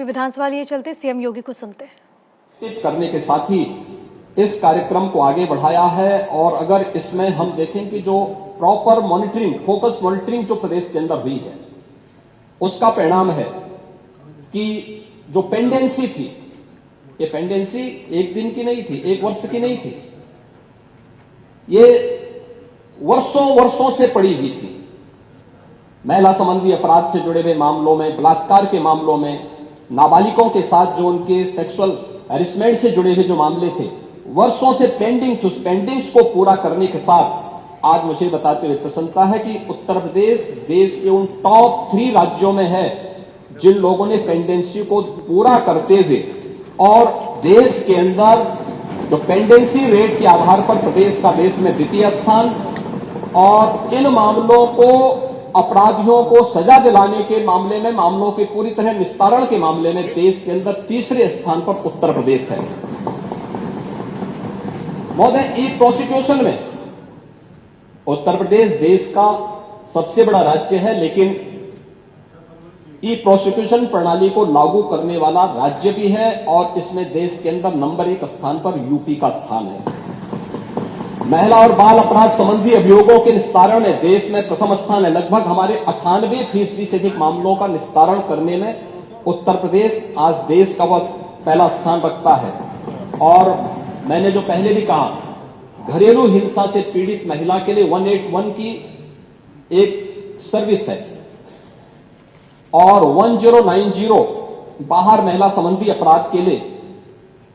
UP विधानसभा लिए चलते CM योगी को सुनते हैं। करने के साथ ही इस कार्यक्रम को आगे बढ़ाया है और अगर इसमें हम देखें कि जो प्रॉपर मॉनिटरिंग, फोकस मॉनिटरिंग जो प्रदेश के अंदर हुई है, उसका परिणाम है कि जो पेंडेंसी थी, ये पेंडेंसी एक दिन की नहीं थी, एक वर्ष की नहीं थी, ये वर्षों वर्षों से पड़ी हुई थी। महिला संबंधी अपराध से जुड़े हुए मामलों में, बलात्कार के मामलों में, नाबालिगों के साथ जो उनके सेक्सुअल हैरेसमेंट से जुड़े हुए जो मामले थे, वर्षों से पेंडिंग थी। उस पेंडिंग्स को पूरा करने के साथ आज मुझे बताते हुए प्रसन्नता है कि उत्तर प्रदेश देश के उन टॉप 3 राज्यों में है जिन लोगों ने पेंडेंसी को पूरा करते हुए और देश के अंदर जो पेंडेंसी रेट के आधार पर प्रदेश का देश में द्वितीय स्थान और इन मामलों को, अपराधियों को सजा दिलाने के मामले में, मामलों के पूरी तरह निस्तारण के मामले में देश के अंदर तीसरे स्थान पर उत्तर प्रदेश है। महोदय, ई प्रोसिक्यूशन में उत्तर प्रदेश देश का सबसे बड़ा राज्य है, लेकिन ई प्रोसिक्यूशन प्रणाली को लागू करने वाला राज्य भी है और इसमें देश के अंदर नंबर 1 स्थान पर यूपी का स्थान है। महिला और बाल अपराध संबंधी अभियोगों के निस्तारण में देश में प्रथम स्थान है। लगभग हमारे 98% से अधिक मामलों का निस्तारण करने में उत्तर प्रदेश आज देश का वह पहला स्थान रखता है। और मैंने जो पहले भी कहा, घरेलू हिंसा से पीड़ित महिला के लिए 181 की एक सर्विस है और 1090 बाहर महिला संबंधी अपराध के लिए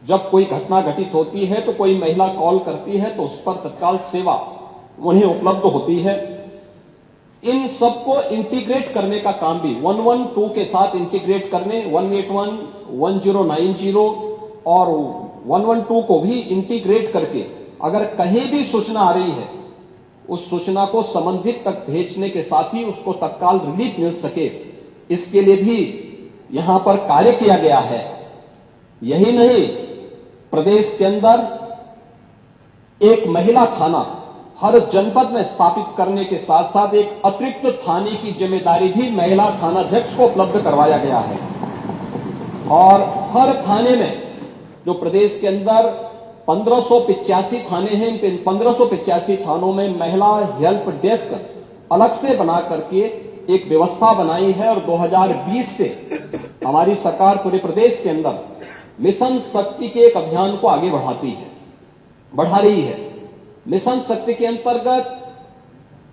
जब कोई घटना घटित होती है तो कोई महिला कॉल करती है तो उस पर तत्काल सेवा उन्हें उपलब्ध होती है। इन सबको इंटीग्रेट करने का काम भी 112 के साथ इंटीग्रेट करने, 181, 1090 और 112 को भी इंटीग्रेट करके अगर कहीं भी सूचना आ रही है, उस सूचना को संबंधित तक भेजने के साथ ही उसको तत्काल रिलीफ मिल सके, इसके लिए भी यहां पर कार्य किया गया है। यही नहीं, प्रदेश के अंदर एक महिला थाना हर जनपद में स्थापित करने के साथ साथ एक अतिरिक्त थाने की जिम्मेदारी भी महिला थानाध्यक्ष को उपलब्ध करवाया गया है। और हर थाने में जो प्रदेश के अंदर 1585 थाने हैं, इन 1585 थानों में महिला हेल्प डेस्क अलग से बना करके एक व्यवस्था बनाई है और 2020 से हमारी सरकार पूरे प्रदेश के अंदर मिशन शक्ति के एक अभियान को आगे बढ़ा रही है। मिशन शक्ति के अंतर्गत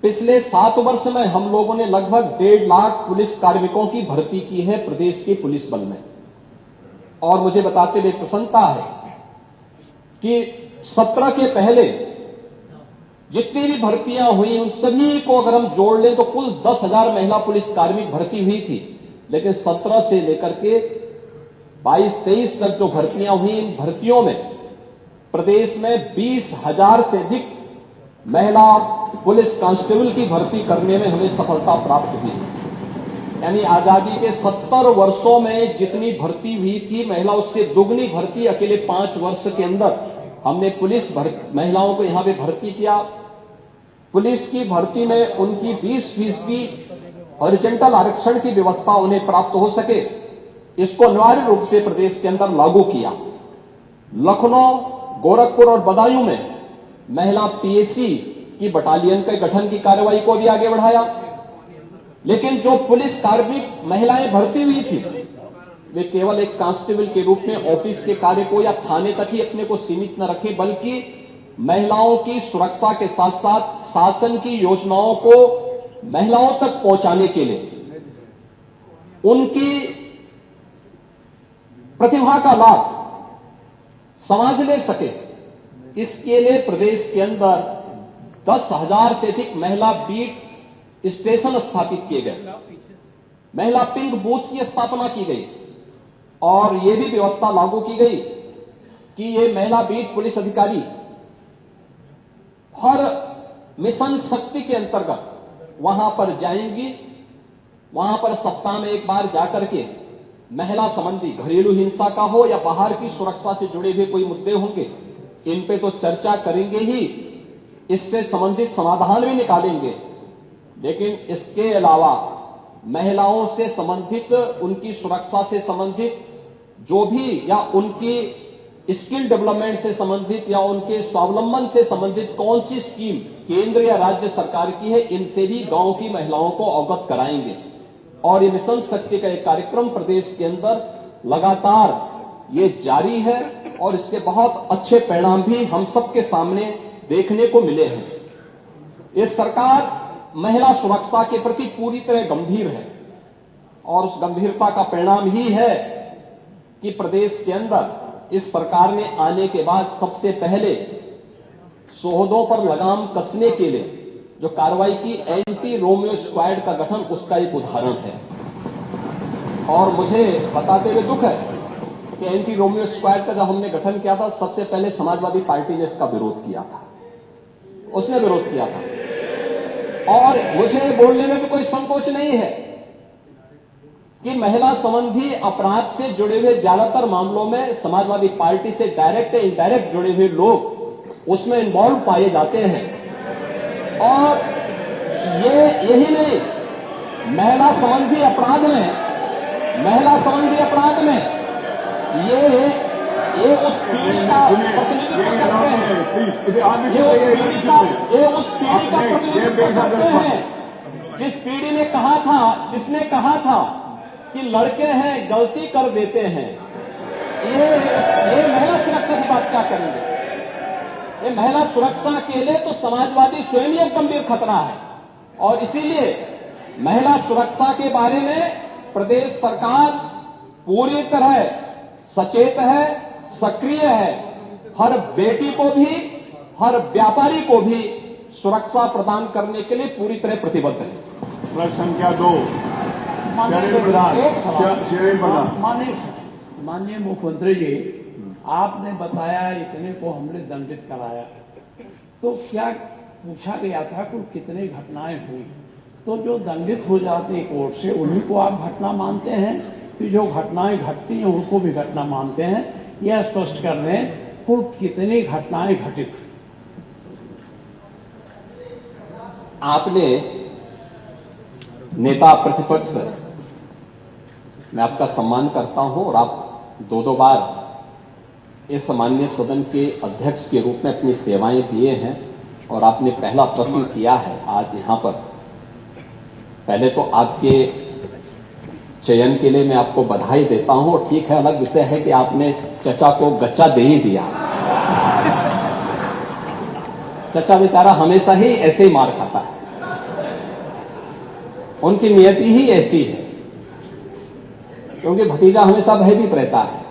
पिछले 7 वर्ष में हम लोगों ने लगभग 1.5 लाख पुलिस कार्मिकों की भर्ती की है प्रदेश के पुलिस बल में। और मुझे बताते हुए प्रसन्नता है कि 17 के पहले जितनी भी भर्तियां हुई उन सभी को अगर हम जोड़ लें तो कुल 10,000 महिला पुलिस कार्मिक भर्ती हुई थी। लेकिन 17 से लेकर के 22-23 तक जो भर्तियां हुई, इन भर्तियों में प्रदेश में 20,000 से अधिक महिला पुलिस कांस्टेबल की भर्ती करने में हमें सफलता प्राप्त हुई। यानी आजादी के 70 वर्षों में जितनी भर्ती हुई थी महिला, उससे दुगनी भर्ती अकेले 5 वर्ष के अंदर हमने पुलिस महिलाओं को यहां पे भर्ती किया। पुलिस की भर्ती में उनकी 20% हॉरिजॉन्टल आरक्षण की व्यवस्था उन्हें प्राप्त हो सके, इसको अनिवार्य रूप से प्रदेश के अंदर लागू किया। लखनऊ, गोरखपुर और बदायूं में महिला पीएसी की बटालियन के गठन की कार्रवाई को भी आगे बढ़ाया। लेकिन जो पुलिस कार्मिक महिलाएं भर्ती हुई थी, वे केवल एक कांस्टेबल के रूप में ऑफिस के कार्य को या थाने तक ही अपने को सीमित न रखे, बल्कि महिलाओं की सुरक्षा के साथ साथ शासन की योजनाओं को महिलाओं तक पहुंचाने के लिए उनकी प्रतिभा का लाभ समाज ले सके, इसके लिए प्रदेश के अंदर 10,000 से अधिक महिला बीट स्टेशन स्थापित किए गए, महिला पिंक बूथ की स्थापना की गई और यह भी व्यवस्था लागू की गई कि ये महिला बीट पुलिस अधिकारी हर मिशन शक्ति के अंतर्गत वहां पर जाएंगी, वहां पर सप्ताह में एक बार जाकर के महिला संबंधी घरेलू हिंसा का हो या बाहर की सुरक्षा से जुड़े हुए कोई मुद्दे होंगे, इन पे तो चर्चा करेंगे ही, इससे संबंधित समाधान भी निकालेंगे। लेकिन इसके अलावा महिलाओं से संबंधित, उनकी सुरक्षा से संबंधित जो भी, या उनकी स्किल डेवलपमेंट से संबंधित या उनके स्वावलंबन से संबंधित कौन सी स्कीम केंद्र या राज्य सरकार की है, इनसे भी गांव की महिलाओं को अवगत कराएंगे। और ये मिशन शक्ति का एक कार्यक्रम प्रदेश के अंदर लगातार ये जारी है और इसके बहुत अच्छे परिणाम भी हम सबके सामने देखने को मिले हैं। ये सरकार महिला सुरक्षा के प्रति पूरी तरह गंभीर है और उस गंभीरता का परिणाम ही है कि प्रदेश के अंदर इस सरकार ने आने के बाद सबसे पहले शोहदों पर लगाम कसने के लिए जो कार्रवाई की एंटी रोमियो स्क्वाड का गठन, उसका एक उदाहरण है। और मुझे बताते हुए दुख है कि एंटी रोमियो स्क्वाड का जब हमने गठन किया था, सबसे पहले समाजवादी पार्टी ने इसका विरोध किया था, उसने विरोध किया था। और मुझे बोलने में भी कोई संकोच नहीं है कि महिला संबंधी अपराध से जुड़े हुए ज्यादातर मामलों में समाजवादी पार्टी से डायरेक्ट या इनडायरेक्ट जुड़े हुए लोग उसमें इन्वॉल्व पाए जाते हैं। और यही नहीं, महिला संबंधी अपराध में ये उस पीढ़ी का प्रतिनिधित्व करते हैं, ये उस पीढ़ी का प्रतिनिधित्व करते हैं जिस पीढ़ी ने कहा था, जिसने कहा था कि लड़के हैं गलती कर देते हैं। ये महिला सुरक्षा की बात क्या करेंगे? ये महिला सुरक्षा के लिए तो समाजवादी स्वयं ही एक गंभीर खतरा है। और इसीलिए महिला सुरक्षा के बारे में प्रदेश सरकार पूरी तरह सचेत है, सक्रिय है। हर बेटी को भी, हर व्यापारी को भी सुरक्षा प्रदान करने के लिए पूरी तरह प्रतिबद्ध है। प्रश्न संख्या 2 माननीय मुख्यमंत्री जी, आपने बताया इतने को हमने दंडित कराया, तो क्या पूछा गया था कुल कितने घटनाएं हुई? तो जो दंडित हो जाते हैं कोर्ट से, उन्हीं को आप घटना मानते हैं कि जो घटनाएं घटती हैं उनको भी घटना मानते हैं? यह स्पष्ट कर दें कुल कितनी घटनाएं घटित? आपने नेता प्रतिपक्ष, मैं आपका सम्मान करता हूं और आप दो बार इस माननीय सदन के अध्यक्ष के रूप में अपनी सेवाएं दिए हैं और आपने पहला प्रश्न किया है आज यहां पर। पहले तो आपके चयन के लिए मैं आपको बधाई देता हूं। ठीक है, अलग विषय है कि आपने चचा को गच्चा दे ही दिया। चचा बेचारा हमेशा ही ऐसे ही मार खाता है, उनकी नियति ही ऐसी है, क्योंकि भतीजा हमेशा भयभीत रहता है।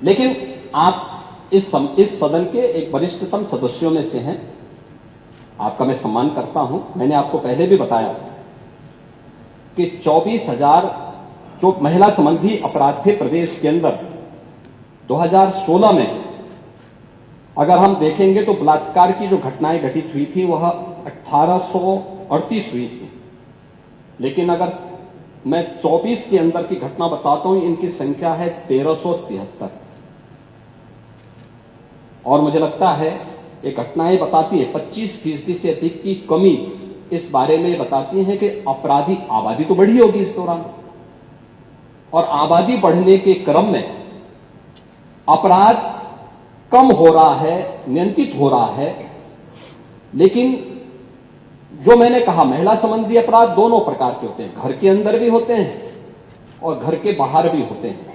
लेकिन आप इस सदन के एक वरिष्ठतम सदस्यों में से हैं, आपका मैं सम्मान करता हूं। मैंने आपको पहले भी बताया कि 24,000 जो महिला संबंधी अपराध थे प्रदेश के अंदर 2016 में, अगर हम देखेंगे तो बलात्कार की जो घटनाएं घटित हुई थी वह 1838 हुई थी। लेकिन अगर मैं 24 के अंदर की घटना बताता हूं, इनकी संख्या है 1373। और मुझे लगता है ये घटनाएं बताती है 25% से अधिक की कमी इस बारे में बताती है कि अपराधी आबादी तो बढ़ी होगी इस दौरान, और आबादी बढ़ने के क्रम में अपराध कम हो रहा है, नियंत्रित हो रहा है। लेकिन जो मैंने कहा, महिला संबंधी अपराध दोनों प्रकार के होते हैं, घर के अंदर भी होते हैं और घर के बाहर भी होते हैं।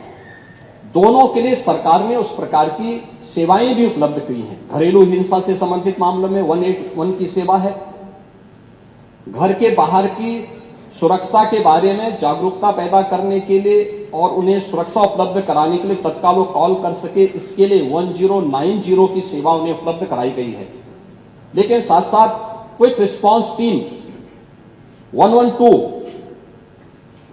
दोनों के लिए सरकार ने उस प्रकार की सेवाएं भी उपलब्ध की हैं। घरेलू हिंसा से संबंधित मामलों में 181 की सेवा है। घर के बाहर की सुरक्षा के बारे में जागरूकता पैदा करने के लिए और उन्हें सुरक्षा उपलब्ध कराने के लिए तत्काल वो कॉल कर सके, इसके लिए 1090 की सेवा उन्हें उपलब्ध कराई गई है। लेकिन साथ साथ क्विक रिस्पांस टीम 112,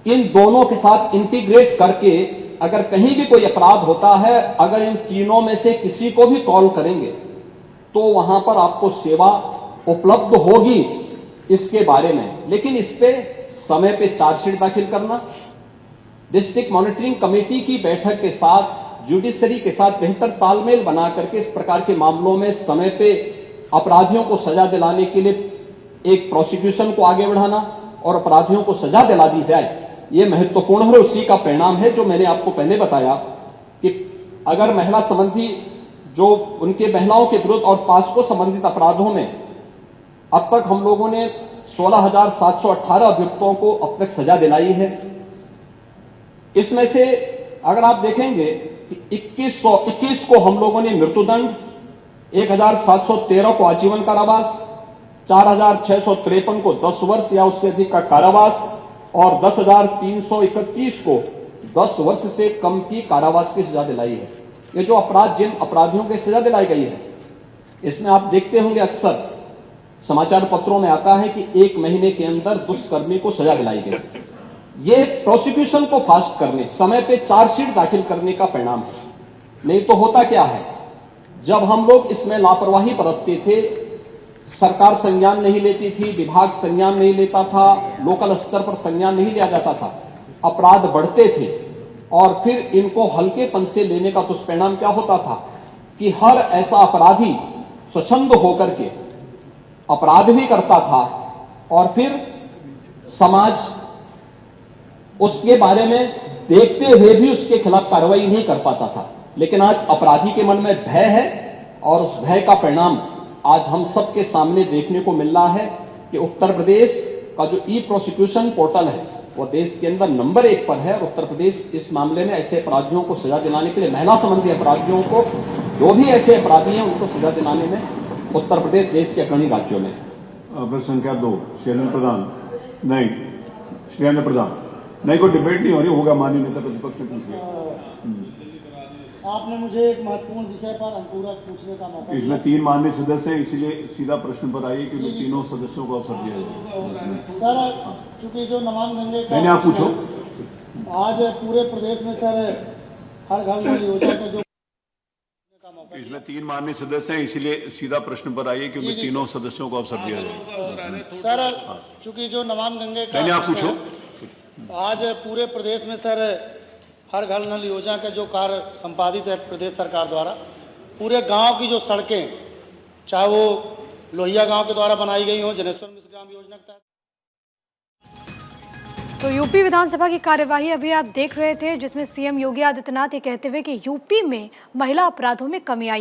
इन दोनों के साथ इंटीग्रेट करके अगर कहीं भी कोई अपराध होता है, अगर इन तीनों में से किसी को भी कॉल करेंगे तो वहां पर आपको सेवा उपलब्ध होगी इसके बारे में। लेकिन इस पे समय पे चार्जशीट दाखिल करना, डिस्ट्रिक्ट मॉनिटरिंग कमेटी की बैठक के साथ, जुडिशरी के साथ बेहतर तालमेल बना करके इस प्रकार के मामलों में समय पे अपराधियों को सजा दिलाने के लिए एक प्रोसिक्यूशन को आगे बढ़ाना और अपराधियों को सजा दिला दी जाए, ये महत्वपूर्ण है। और उसी का परिणाम है जो मैंने आपको पहले बताया कि अगर महिला संबंधी जो उनके महिलाओं के विरुद्ध और पास्को संबंधित अपराधों में अब तक हम लोगों ने 16,718 अभियुक्तों को अब तक सजा दिलाई है। इसमें से अगर आप देखेंगे कि 21 को हम लोगों ने मृत्युदंड, 1,713 को आजीवन कारावास, 4,653 को 10 वर्ष या उससे अधिक का कारावास और 10,331 को 10 वर्ष से कम की कारावास की सजा दिलाई है। ये जो जिन अपराधियों की सजा दिलाई गई है, इसमें आप देखते होंगे अक्सर समाचार पत्रों में आता है कि 1 महीने के अंदर दुष्कर्मी को सजा दिलाई गई। ये प्रोसिक्यूशन को फास्ट करने, समय पे चार्जशीट दाखिल करने का परिणाम है। नहीं तो होता क्या है, जब हम लोग इसमें लापरवाही बरतते थे, सरकार संज्ञान नहीं लेती थी, विभाग संज्ञान नहीं लेता था, लोकल स्तर पर संज्ञान नहीं लिया जाता था, अपराध बढ़ते थे और फिर इनको हल्केपन से लेने का दुष्परिणाम क्या होता था कि हर ऐसा अपराधी स्वच्छंद होकर के अपराध भी करता था और फिर समाज उसके बारे में देखते हुए भी उसके खिलाफ कार्रवाई नहीं कर पाता था। लेकिन आज अपराधी के मन में भय है और उस भय का परिणाम आज हम सबके सामने देखने को मिल रहा है कि उत्तर प्रदेश का जो ई प्रोसिक्यूशन पोर्टल है वो देश के अंदर नंबर 1 पर है। और उत्तर प्रदेश इस मामले में ऐसे अपराधियों को सजा दिलाने के लिए, महिला संबंधी अपराधियों को, जो भी ऐसे अपराधी हैं उनको सजा दिलाने में उत्तर प्रदेश देश के अग्रणी राज्यों में। प्रश्न संख्या 2 शैलेंद्र प्रधान। नहीं, शैलेंद्र प्रधान नहीं, कोई डिबेट नहीं हो रही, होगा माननीय नेता प्रतिपक्ष ने पूछ लिया। आपने मुझे एक महत्वपूर्ण विषय पर अंकुरक पूछने का मौका दिया। इसमें 3 माननीय सदस्य हैं, इसीलिए सीधा प्रश्न पर आइए क्योंकि तीनों सदस्यों को अवसर दिया जाए। सर, चूंकि जो नमामि गंगे का नहीं, आप पूछो। आज पूरे प्रदेश में सर हर घर नल योजना का जो इसमें 3 माननीय सदस्य हैं, इसीलिए सीधा प्रश्न पर आइए क्योंकि तीनों सदस्यों को अवसर दिया जाए। सर, चूंकि जो नमामि गंगे का नहीं, आप पूछो। आज पूरे प्रदेश में सर हर घर नल योजना का जो कार्य संपादित है प्रदेश सरकार द्वारा, पूरे गांव की जो सड़कें, चाहे वो लोहिया गांव के द्वारा बनाई गई हो, जनेश्वर मिश्र ग्राम योजना के तहत। तो यूपी विधानसभा की कार्यवाही अभी आप देख रहे थे, जिसमें सीएम योगी आदित्यनाथ ये कहते हुए कि यूपी में महिला अपराधों में कमी आई।